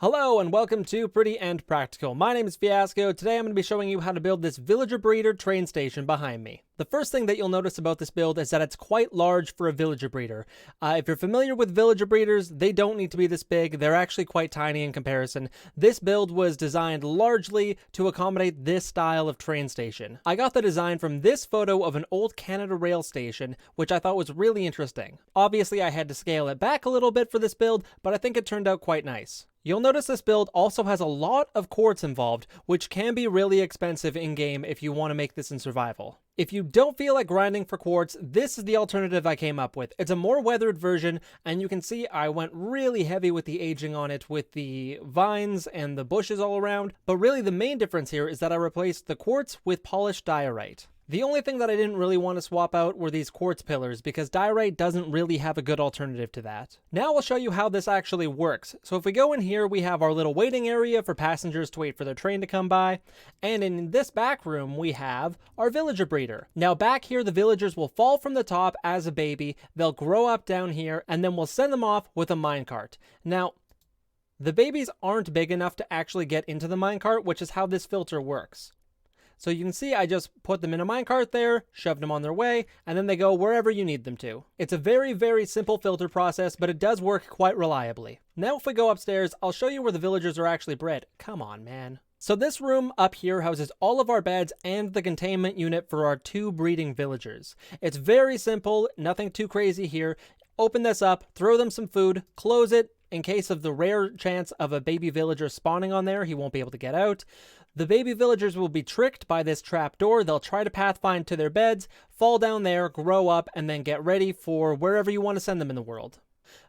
Hello and welcome to Pretty and Practical. My name is Fiasco. Today I'm going to be showing you how to build this villager breeder train station behind me. The first thing that you'll notice about this build is that it's quite large for a villager breeder. If you're familiar with villager breeders, they don't need to be this big. They're actually quite tiny in comparison. This build was designed largely to accommodate this style of train station. I got the design from this photo of an old Canada Rail station, which I thought was really interesting. Obviously, I had to scale it back a little bit for this build, but I think it turned out quite nice. You'll notice this build also has a lot of quartz involved, which can be really expensive in-game if you want to make this in survival. If you don't feel like grinding for quartz, this is the alternative I came up with. It's a more weathered version, and you can see I went really heavy with the aging on it with the vines and the bushes all around, but really the main difference here is that I replaced the quartz with polished diorite. The only thing that I didn't really want to swap out were these quartz pillars because diorite doesn't really have a good alternative to that. Now I'll show you how this actually works. So if we go in here, we have our little waiting area for passengers to wait for their train to come by. And in this back room, we have our villager breeder. Now back here, the villagers will fall from the top as a baby. They'll grow up down here and then we'll send them off with a minecart. Now, the babies aren't big enough to actually get into the minecart, which is how this filter works. So you can see I just put them in a minecart there, shoved them on their way, and then they go wherever you need them to. It's a very, very simple filter process, but it does work quite reliably. Now if we go upstairs, I'll show you where the villagers are actually bred. Come on, man. So this room up here houses all of our beds and the containment unit for our 2 breeding villagers. It's very simple, nothing too crazy here. Open this up, throw them some food, close it. In case of the rare chance of a baby villager spawning on there, he won't be able to get out. The baby villagers will be tricked by this trap door. They'll try to pathfind to their beds, fall down there, grow up, and then get ready for wherever you want to send them in the world.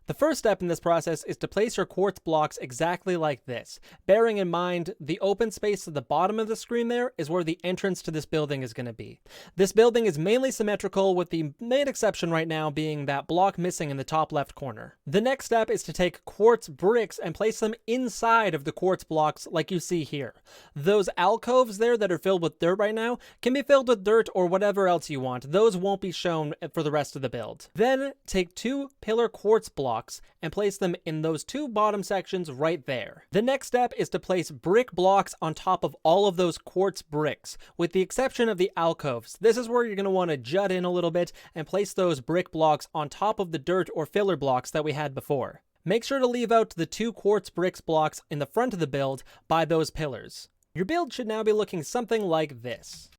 The first step in this process is to place your quartz blocks exactly like this, bearing in mind the open space at the bottom of the screen there is where the entrance to this building is going to be. This building is mainly symmetrical, with the main exception right now being that block missing in the top left corner. The next step is to take quartz bricks and place them inside of the quartz blocks like you see here. Those alcoves there that are filled with dirt right now can be filled with dirt or whatever else you want. Those won't be shown for the rest of the build. Then take 2 pillar quartz blocks and place them in those 2 bottom sections right there. The next step is to place brick blocks on top of all of those quartz bricks, with the exception of the alcoves. This is where you're going to want to jut in a little bit and place those brick blocks on top of the dirt or filler blocks that we had before. Make sure to leave out the 2 quartz bricks blocks in the front of the build by those pillars. Your build should now be looking something like this.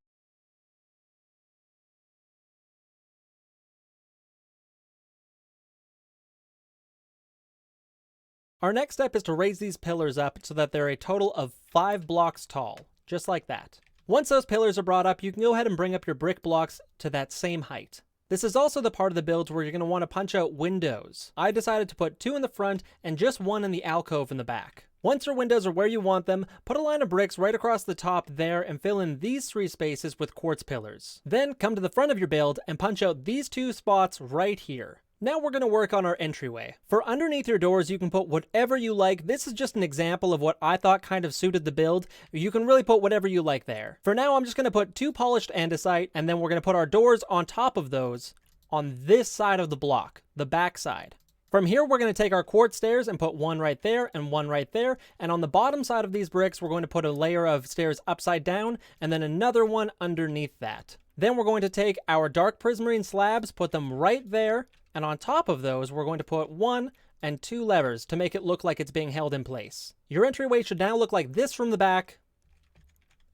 Our next step is to raise these pillars up so that they're a total of 5 blocks tall, just like that. Once those pillars are brought up, you can go ahead and bring up your brick blocks to that same height. This is also the part of the build where you're going to want to punch out windows. I decided to put 2 in the front and just 1 in the alcove in the back. Once your windows are where you want them, put a line of bricks right across the top there and fill in these 3 spaces with quartz pillars. Then come to the front of your build and punch out these 2 spots right here. Now we're going to work on our entryway. For underneath your doors, you can put whatever you like. This is just an example of what I thought kind of suited the build. You can really put whatever you like there. For now, I'm just going to put 2 polished andesite, and then we're going to put our doors on top of those on this side of the block, the back side. From here, we're going to take our quartz stairs and put 1 right there and 1 right there. And on the bottom side of these bricks, we're going to put a layer of stairs upside down and then another one underneath that. Then we're going to take our dark prismarine slabs, put them right there. And on top of those, we're going to put 1 and 2 levers to make it look like it's being held in place. Your entryway should now look like this from the back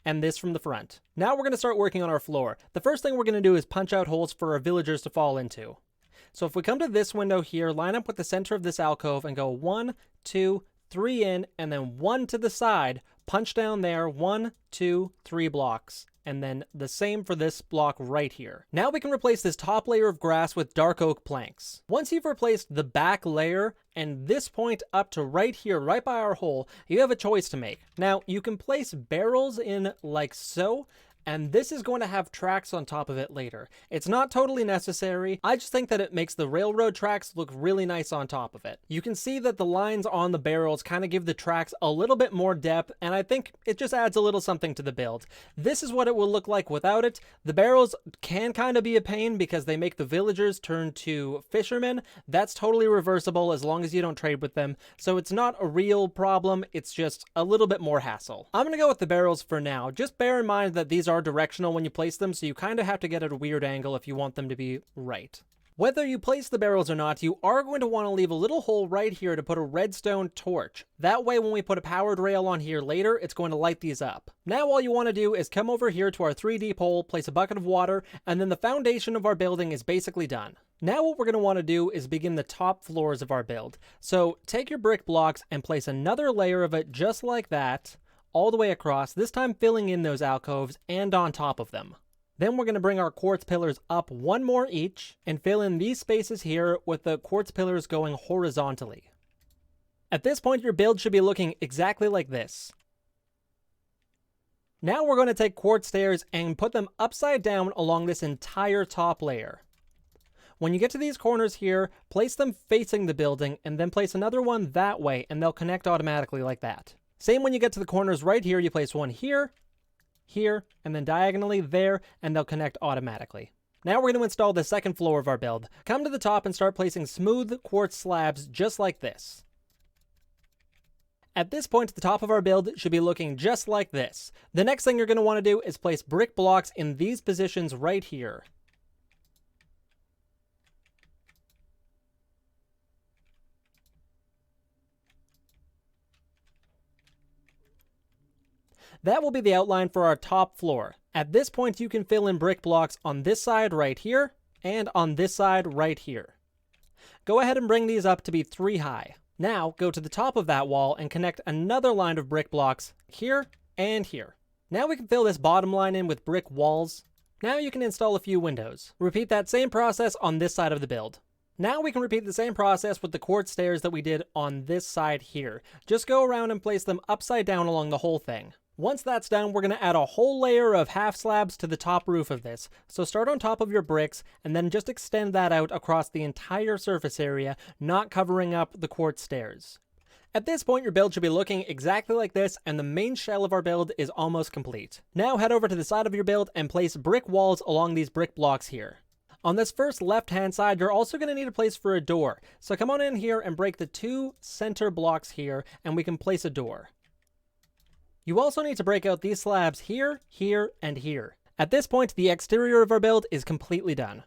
and this from the front. Now we're going to start working on our floor. The first thing we're going to do is punch out holes for our villagers to fall into. So if we come to this window here, line up with the center of this alcove and go 1, 2, 3 in, and then 1 to the side, punch down there, 1, 2, 3 blocks. And then the same for this block right here. Now we can replace this top layer of grass with dark oak planks. Once you've replaced the back layer and this point up to right here, right by our hole, you have a choice to make. Now you can place barrels in like so, and this is going to have tracks on top of it later. It's not totally necessary. I just think that it makes the railroad tracks look really nice on top of it. You can see that the lines on the barrels kind of give the tracks a little bit more depth, and I think it just adds a little something to the build. This is what it will look like without it. The barrels can kind of be a pain because they make the villagers turn to fishermen. That's totally reversible as long as you don't trade with them, so it's not a real problem, it's just a little bit more hassle. I'm gonna go with the barrels for now. Just bear in mind that these are directional when you place them, so you kind of have to get at a weird angle if you want them to be right. Whether you place the barrels or not, you are going to want to leave a little hole right here to put a redstone torch. That way when we put a powered rail on here later, it's going to light these up. Now all you want to do is come over here to our 3D pole, place a bucket of water, and then the foundation of our building is basically done. Now what we're going to want to do is begin the top floors of our build. So take your brick blocks and place another layer of it just like that, all the way across, this time filling in those alcoves and on top of them. Then we're going to bring our quartz pillars up one more each and fill in these spaces here with the quartz pillars going horizontally. At this point, your build should be looking exactly like this. Now we're going to take quartz stairs and put them upside down along this entire top layer. When you get to these corners here, place them facing the building and then place another one that way and they'll connect automatically like that. Same when you get to the corners right here, you place one here, here, and then diagonally there, and they'll connect automatically. Now we're going to install the second floor of our build. Come to the top and start placing smooth quartz slabs just like this. At this point, the top of our build should be looking just like this. The next thing you're going to want to do is place brick blocks in these positions right here. That will be the outline for our top floor. At this point, you can fill in brick blocks on this side right here and on this side right here. Go ahead and bring these up to be 3 high. Now go to the top of that wall and connect another line of brick blocks here and here. Now we can fill this bottom line in with brick walls. Now you can install a few windows. Repeat that same process on this side of the build. Now we can repeat the same process with the quartz stairs that we did on this side here. Just go around and place them upside down along the whole thing. Once that's done, we're going to add a whole layer of half slabs to the top roof of this. So start on top of your bricks and then just extend that out across the entire surface area, not covering up the quartz stairs. At this point, your build should be looking exactly like this, and the main shell of our build is almost complete. Now head over to the side of your build and place brick walls along these brick blocks here. On this first left-hand side, you're also going to need a place for a door. So come on in here and break the 2 center blocks here, and we can place a door. You also need to break out these slabs here, here, and here. At this point, the exterior of our build is completely done.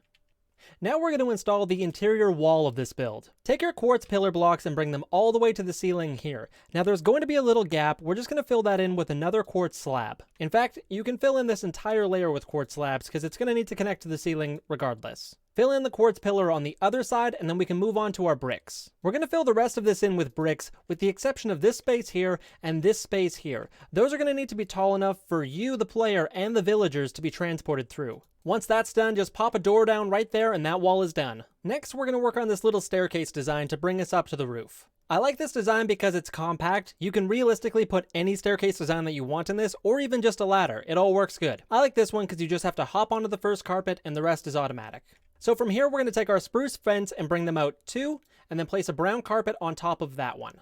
Now we're going to install the interior wall of this build. Take your quartz pillar blocks and bring them all the way to the ceiling here. Now there's going to be a little gap. We're just going to fill that in with another quartz slab. In fact, you can fill in this entire layer with quartz slabs because it's going to need to connect to the ceiling regardless. Fill in the quartz pillar on the other side, and then we can move on to our bricks. We're going to fill the rest of this in with bricks, with the exception of this space here and this space here. Those are going to need to be tall enough for you, the player, and the villagers to be transported through. Once that's done, just pop a door down right there and that wall is done. Next, we're going to work on this little staircase design to bring us up to the roof. I like this design because it's compact. You can realistically put any staircase design that you want in this, or even just a ladder. It all works good. I like this one because you just have to hop onto the first carpet and the rest is automatic. So from here, we're going to take our spruce fence and bring them out 2, and then place a brown carpet on top of that one.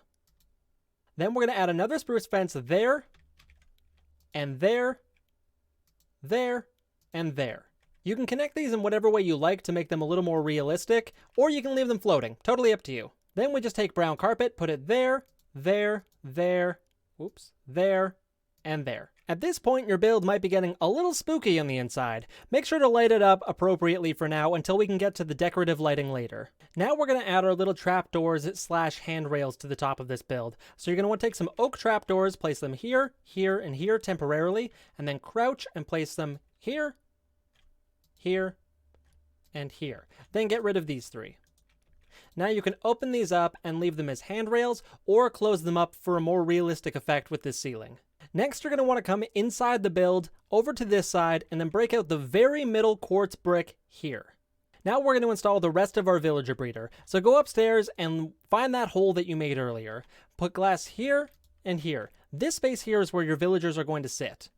Then we're going to add another spruce fence there, and there, there, and there. You can connect these in whatever way you like to make them a little more realistic, or you can leave them floating. Totally up to you. Then we just take brown carpet, put it there, there, there, oops, there, and there. At this point, your build might be getting a little spooky on the inside. Make sure to light it up appropriately for now until we can get to the decorative lighting later. Now we're going to add our little trapdoors / handrails to the top of this build. So you're going to want to take some oak trapdoors, place them here, here, and here temporarily, and then crouch and place them here, here, and here. Then get rid of these 3. Now you can open these up and leave them as handrails, or close them up for a more realistic effect with this ceiling. Next, you're going to want to come inside the build, over to this side, and then break out the very middle quartz brick here. Now we're going to install the rest of our villager breeder. So go upstairs and find that hole that you made earlier. Put glass here and here. This space here is where your villagers are going to sit.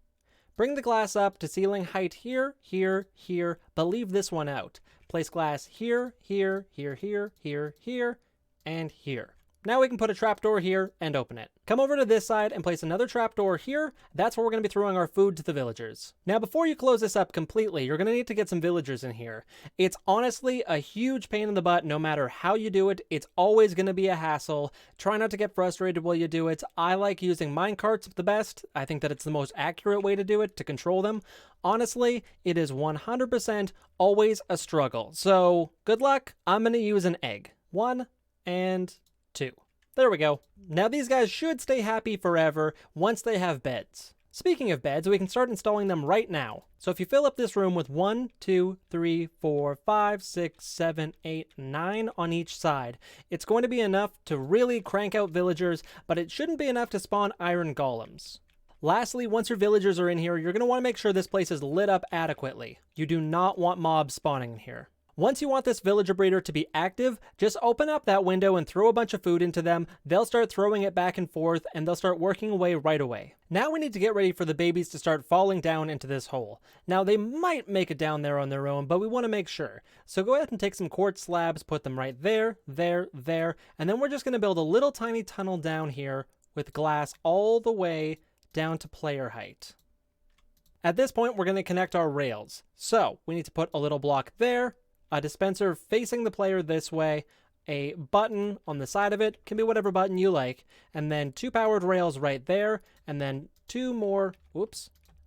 Bring the glass up to ceiling height here, here, here, but leave this one out. Place glass here, here, here, here, here, here, and here. Now we can put a trapdoor here and open it. Come over to this side and place another trapdoor here. That's where we're going to be throwing our food to the villagers. Now, before you close this up completely, you're going to need to get some villagers in here. It's honestly a huge pain in the butt no matter how you do it. It's always going to be a hassle. Try not to get frustrated while you do it. I like using minecarts the best. I think that it's the most accurate way to do it, to control them. Honestly, it is 100% always a struggle. So, good luck. I'm going to use an egg. 1 and 2. There we go. Now these guys should stay happy forever once they have beds. Speaking of beds, we can start installing them right now. So if you fill up this room with 1, 2, 3, 4, 5, 6, 7, 8, 9 on each side, it's going to be enough to really crank out villagers, but it shouldn't be enough to spawn iron golems. Lastly, once your villagers are in here, you're going to want to make sure this place is lit up adequately. You do not want mobs spawning in here. Once you want this villager breeder to be active, just open up that window and throw a bunch of food into them. They'll start throwing it back and forth, and they'll start working away right away. Now we need to get ready for the babies to start falling down into this hole. Now they might make it down there on their own, but we want to make sure. So go ahead and take some quartz slabs, put them right there, there, there, and then we're just going to build a little tiny tunnel down here with glass all the way down to player height. At this point, we're going to connect our rails. So we need to put a little block there, a dispenser facing the player this way, a button on the side of it, can be whatever button you like, and then 2 powered rails right there, and then 2 more,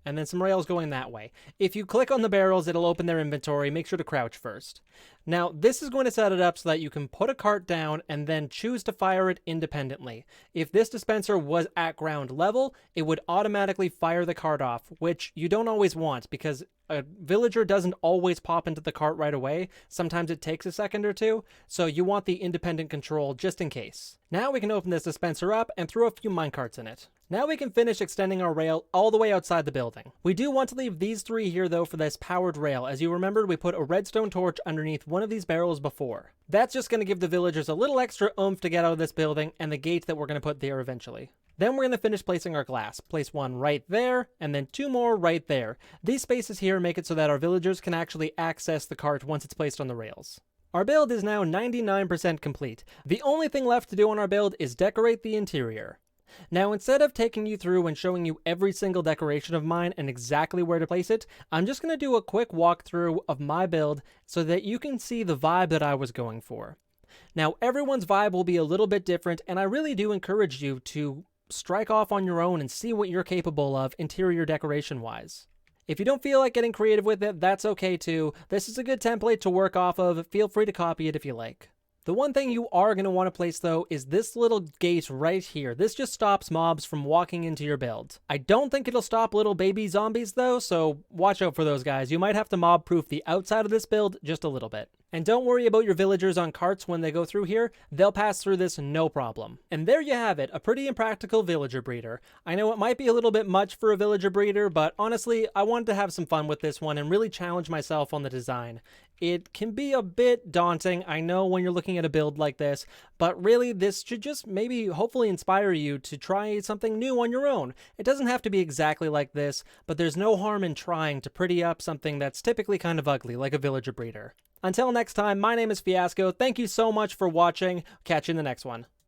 and then some rails going that way. If you click on the barrels, it'll open their inventory. Make sure to crouch first. Now, this is going to set it up so that you can put a cart down and then choose to fire it independently. If this dispenser was at ground level, it would automatically fire the cart off, which you don't always want because a villager doesn't always pop into the cart right away. Sometimes it takes a second or two, so you want the independent control just in case. Now we can open this dispenser up and throw a few minecarts in it. Now we can finish extending our rail all the way outside the building. We do want to leave these 3 here though for this powered rail. As you remembered, we put a redstone torch underneath one of these barrels before. That's just going to give the villagers a little extra oomph to get out of this building and the gate that we're going to put there eventually. Then we're going to finish placing our glass. Place 1 right there, and then 2 more right there. These spaces here make it so that our villagers can actually access the cart once it's placed on the rails. Our build is now 99% complete. The only thing left to do on our build is decorate the interior. Now, instead of taking you through and showing you every single decoration of mine and exactly where to place it, I'm just going to do a quick walkthrough of my build so that you can see the vibe that I was going for. Now, everyone's vibe will be a little bit different, and I really do encourage you to strike off on your own and see what you're capable of interior decoration wise. If you don't feel like getting creative with it, that's okay too. This is a good template to work off of. Feel free to copy it if you like. The one thing you are going to want to place though is this little gate right here. This just stops mobs from walking into your build. I don't think it'll stop little baby zombies though, so watch out for those guys. You might have to mob proof the outside of this build just a little bit. And don't worry about your villagers on carts when they go through here. They'll pass through this no problem. And there you have it, a pretty impractical villager breeder. I know it might be a little bit much for a villager breeder, but honestly, I wanted to have some fun with this one and really challenge myself on the design. It can be a bit daunting, I know, when you're looking at a build like this, but really this should just maybe hopefully inspire you to try something new on your own. It doesn't have to be exactly like this, but there's no harm in trying to pretty up something that's typically kind of ugly, like a villager breeder. Until next time, my name is Fiasco. Thank you so much for watching. Catch you in the next one.